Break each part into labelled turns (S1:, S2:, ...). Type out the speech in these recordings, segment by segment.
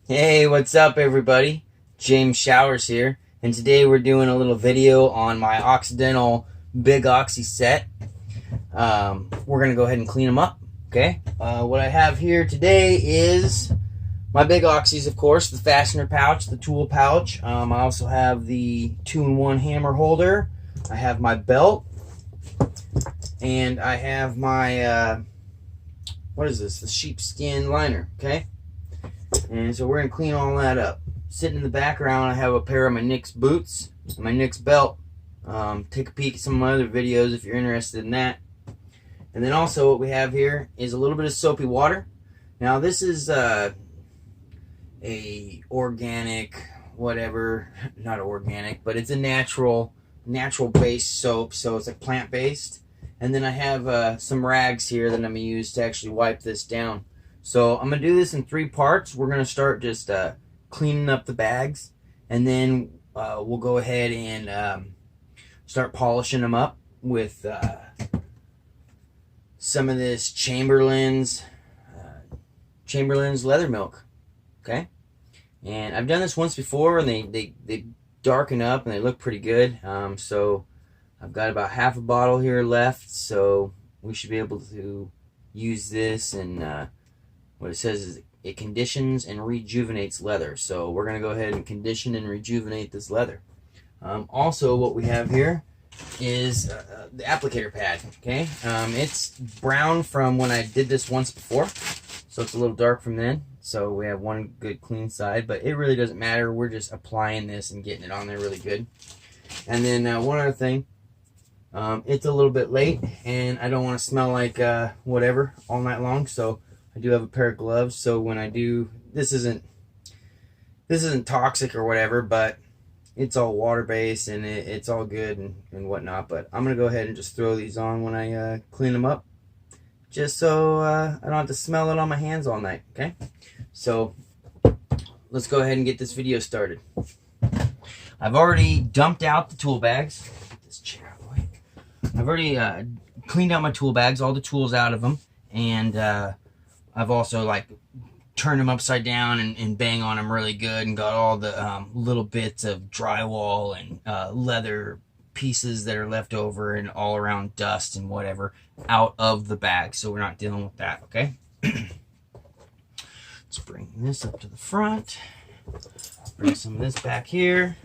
S1: Hey, what's up everybody? James Showers here, and today we're doing a little video on my Occidental Big Oxy set. We're going to go ahead and clean them up, okay? What I have here today is my Big Oxys, of course, the fastener pouch, the tool pouch. I also have the 2-in-1 hammer holder. I have my belt, and I have my, what is this? The sheepskin liner, okay? And so we're going to clean all that up. Sitting in the background, I have a pair of my Nick's boots, my Nick's belt. Take a peek at some of my other videos if you're interested in that. And then also what we have here is a little bit of soapy water. Now this is a organic, whatever, not organic, but it's a natural based soap, so it's like plant based. And then I have some rags here that I'm going to use to actually wipe this down. So I'm going to do this in 3 parts. We're going to start just cleaning up the bags, and then we'll go ahead and start polishing them up with some of this Chamberlain's leather milk. Okay, and I've done this once before, and they darken up and they look pretty good. So I've got about half a bottle here left, so we should be able to use this. And what it says is it conditions and rejuvenates leather. So we're going to go ahead and condition and rejuvenate this leather. Also, what we have here is the applicator pad. Okay, it's brown from when I did this once before, so it's a little dark from then. So we have one good clean side, but it really doesn't matter. We're just applying this and getting it on there really good. And then one other thing, it's a little bit late, and I don't want to smell like whatever all night long, so I do have a pair of gloves. So when I do, this isn't toxic or whatever, but it's all water based and it's all good and whatnot. But I'm gonna go ahead and just throw these on when I clean them up, just so I don't have to smell it on my hands all night. Okay, so let's go ahead and get this video started. I've already dumped out the tool bags. Get this chair out of the way. I've already cleaned out my tool bags, all the tools out of them, and I've also turned them upside down and bang on them really good, and got all the little bits of drywall and leather pieces that are left over and all around dust and whatever out of the bag, so we're not dealing with that. Okay. Let's bring this up to the front, bring some of this back here,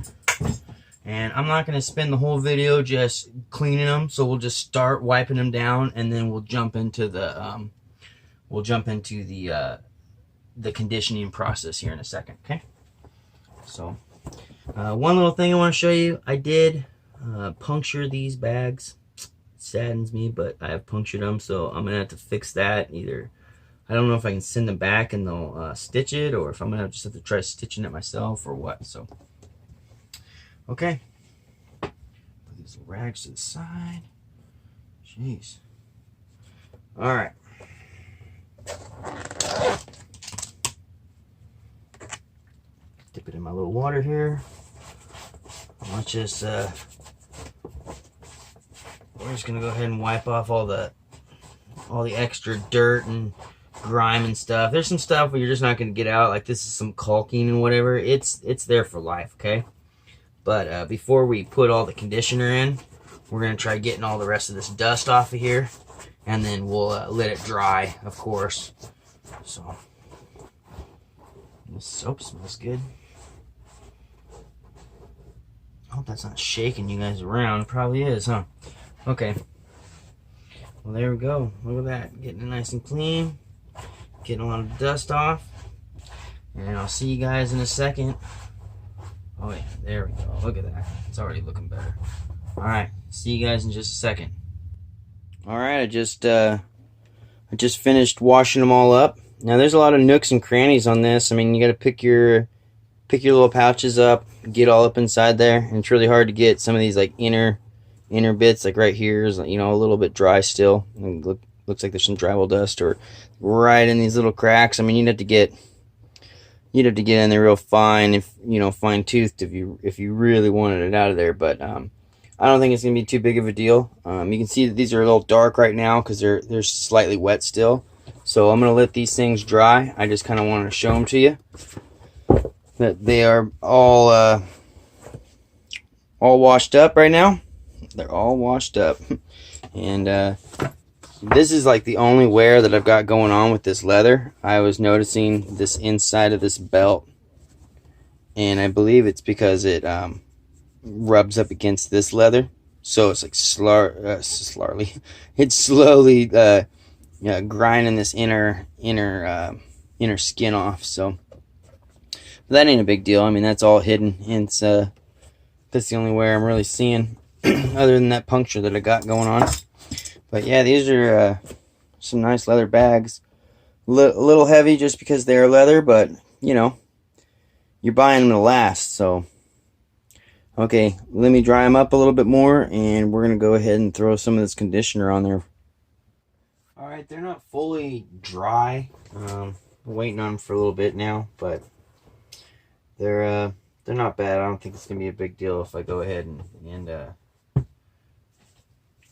S1: and I'm not going to spend the whole video just cleaning them, so we'll just start wiping them down, and then we'll jump into the the conditioning process here in a second. Okay, so one little thing I want to show you, I did puncture these bags. It saddens me, but I have punctured them, so I'm gonna have to fix that. Either I don't know if I can send them back and they'll stitch it, or if I'm gonna just have to try stitching it myself or what. So okay, put these rags to the side. Jeez. All right. Dip it in my little water here. Let's just we're just gonna go ahead and wipe off all the extra dirt and grime and stuff. There's some stuff where you're just not gonna get out, like this is some caulking and whatever. It's there for life, okay? But before we put all the conditioner in, we're gonna try getting all the rest of this dust off of here, and then we'll let it dry, of course. So this soap smells good. I hope that's not shaking you guys around. It probably is, huh? Okay. Well, there we go. Look at that. Getting it nice and clean. Getting a lot of dust off. And I'll see you guys in a second. Oh, yeah. There we go. Look at that. It's already looking better. Alright. See you guys in just a second. Alright. I just finished washing them all up. Now, there's a lot of nooks and crannies on this. I mean, you got to pick your little pouches up, get all up inside there, and it's really hard to get some of these inner bits, like right here is, you know, a little bit dry still. Looks like there's some drywall dust or right in these little cracks. I mean, you'd have to get in there real fine, if you know, fine toothed, if you really wanted it out of there. But I don't think it's gonna be too big of a deal. You can see that these are a little dark right now because they're slightly wet still. So I'm gonna let these things dry. I just kind of wanted to show them to you. that they are all washed up right now. They're all washed up. And this is like the only wear that I've got going on with this leather. I was noticing this inside of this belt, and I believe it's because it rubs up against this leather, so it's like it's slowly grinding this inner skin off. So that ain't a big deal. I mean, that's all hidden, and it's that's the only wear I'm really seeing other than that puncture that I got going on. But yeah, these are some nice leather bags. A little heavy just because they're leather, but you know, you're buying them to last. So okay, let me dry them up a little bit more, and we're gonna go ahead and throw some of this conditioner on there. All right, they're not fully dry. I'm waiting on them for a little bit now, but they're not bad. I don't think it's gonna be a big deal if I go ahead and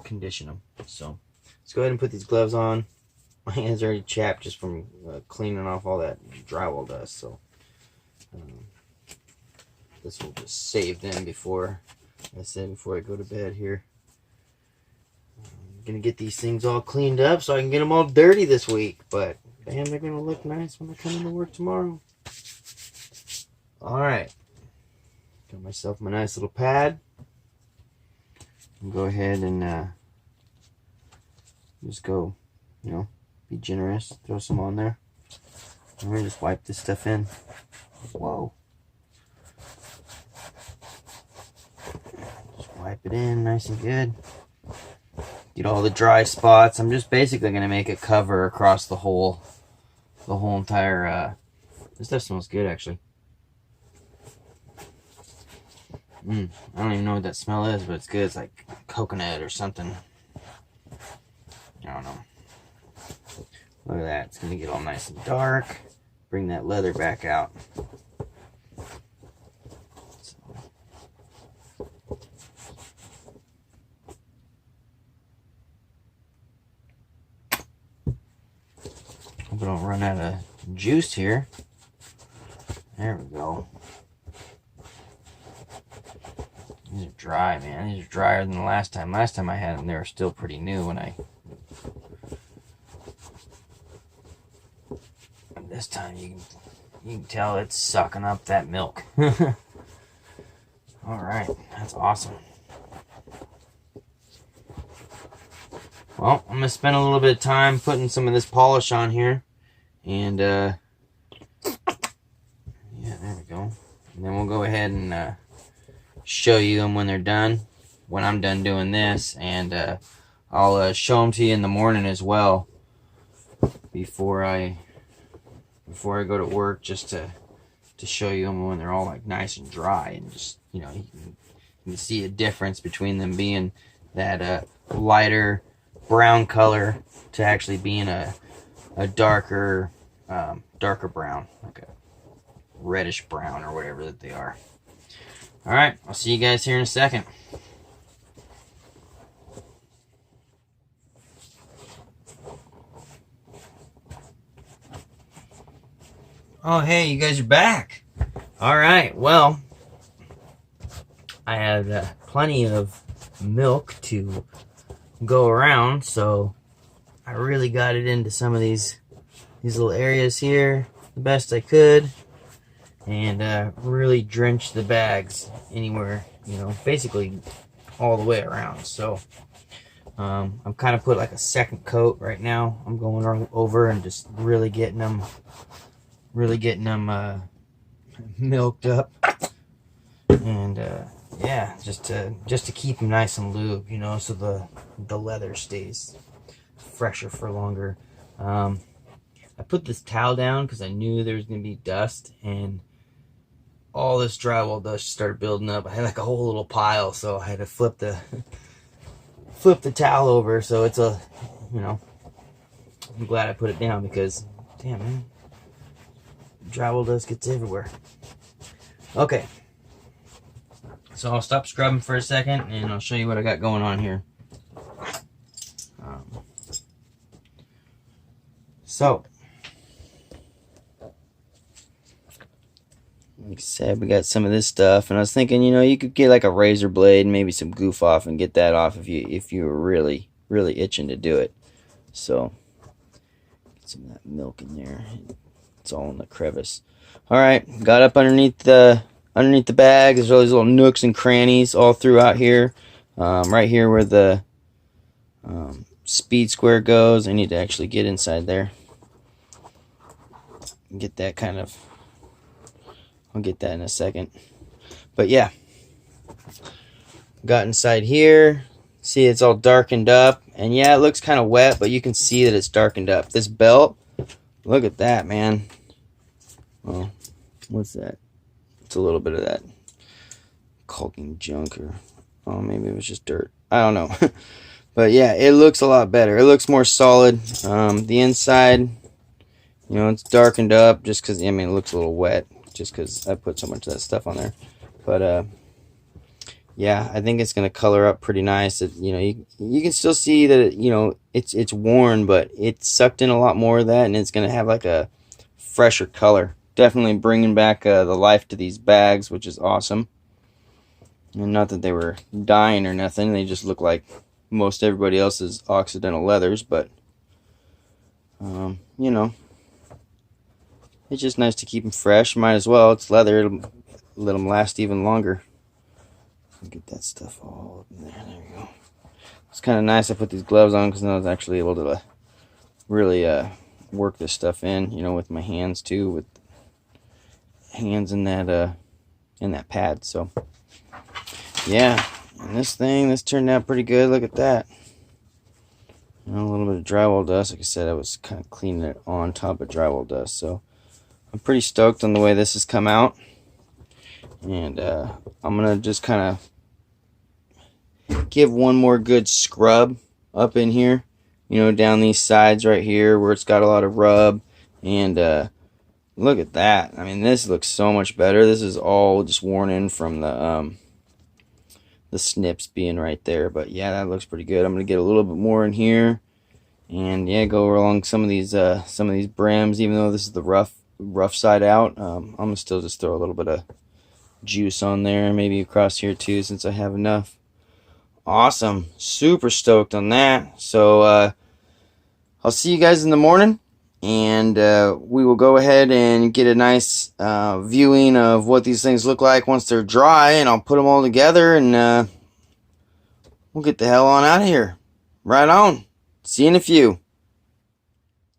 S1: condition them. So let's go ahead and put these gloves on. My hands are already chapped just from cleaning off all that drywall dust. So this will just save them before, like I said, before I go to bed here. I'm gonna get these things all cleaned up so I can get them all dirty this week. But damn, they're gonna look nice when I come into work tomorrow. All right, got myself my nice little pad. I'll go ahead and just go, you know, be generous. Throw some on there. I'm gonna just wipe this stuff in. Whoa. Just wipe it in nice and good. Get all the dry spots. I'm just basically gonna make a cover across the whole entire. This stuff smells good, actually. I don't even know what that smell is, but it's good. It's like coconut or something. I don't know. Look at that. It's going to get all nice and dark. Bring that leather back out. So. Hope I don't run out of juice here. There we go. These are dry, man. These are drier than the last time. Last time I had them, they were still pretty new when I... This time you can tell it's sucking up that milk. Alright, that's awesome. Well, I'm going to spend a little bit of time putting some of this polish on here. And, yeah, there we go. And then we'll go ahead and show you them when they're done, when I'm done doing this, and I'll show them to you in the morning as well before I go to work, just to show you them when they're all like nice and dry, and just, you know, you can see a difference between them being that lighter brown color to actually being a darker brown, like a reddish brown or whatever that they are. Alright, I'll see you guys here in a second. Oh, hey, you guys are back. Alright, well, I had plenty of milk to go around, so I really got it into some of these little areas here the best I could. And really drench the bags anywhere, you know, basically all the way around. So I'm kind of put like a second coat right now. I'm going over and just really getting them milked up, and yeah, just to keep them nice and lubed, you know, so the leather stays fresher for longer. I put this towel down because I knew there was gonna be dust, and all this drywall dust started building up. I had like a whole little pile, so I had to flip the towel over. So it's a, you know, I'm glad I put it down because, damn, man, drywall dust gets everywhere. Okay, so I'll stop scrubbing for a second, and I'll show you what I got going on here. like I said, we got some of this stuff, and I was thinking, you know, you could get like a razor blade and maybe some goof off and get that off if you were really itching to do it. So get some of that milk in there. It's all in the crevice. All right, got up underneath the bag. There's all these little nooks and crannies all throughout here. Right here where the speed square goes. I need to actually get inside there. Get that kind of. I'll get that in a second. But yeah, got inside here. See, it's all darkened up, and yeah, it looks kind of wet, but you can see that it's darkened up. This belt, look at that, man. Well, what's that? It's a little bit of that caulking junk, or oh, maybe it was just dirt. I don't know. But yeah, it looks a lot better. It looks more solid. The inside, you know, it's darkened up just because, I mean, it looks a little wet just because I put so much of that stuff on there. But yeah, I think it's gonna color up pretty nice. You know, you can still see that you know it's worn, but it's sucked in a lot more of that, and it's gonna have like a fresher color. Definitely bringing back the life to these bags, which is awesome. And not that they were dying or nothing; they just look like most everybody else's Occidental leathers. But you know, it's just nice to keep them fresh. Might as well. It's leather; it'll let them last even longer. Get that stuff all up in there. There we go. It's kind of nice I put these gloves on because now I was actually able to really work this stuff in, you know, with my hands too, with hands in that pad. So yeah, and this turned out pretty good. Look at that. You know, a little bit of drywall dust. Like I said, I was kind of cleaning it on top of drywall dust. So I'm pretty stoked on the way this has come out. And I'm gonna just kind of give one more good scrub up in here, you know, down these sides right here where it's got a lot of rub. And look at that. I mean, this looks so much better. This is all just worn in from the snips being right there. But yeah, that looks pretty good. I'm gonna get a little bit more in here, and yeah, go along some of these brims. Even though this is the rough side out, I'm gonna still just throw a little bit of juice on there, maybe across here too, since I have enough. Awesome, super stoked on that. So I'll see you guys in the morning, and we will go ahead and get a nice viewing of what these things look like once they're dry, and I'll put them all together, and we'll get the hell on out of here. Right on. See you in a few.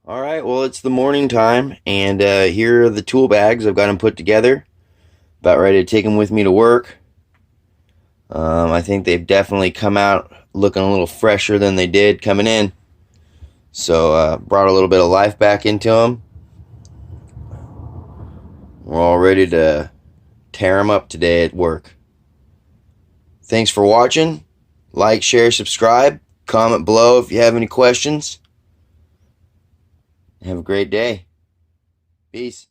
S1: Alright, well, it's the morning time, and here are the tool bags. I've got them put together. About ready to take them with me to work. I think they've definitely come out looking a little fresher than they did coming in. So brought a little bit of life back into them. We're all ready to tear them up today at work. Thanks for watching. Like, share, subscribe. Comment below if you have any questions. Have a great day. Peace.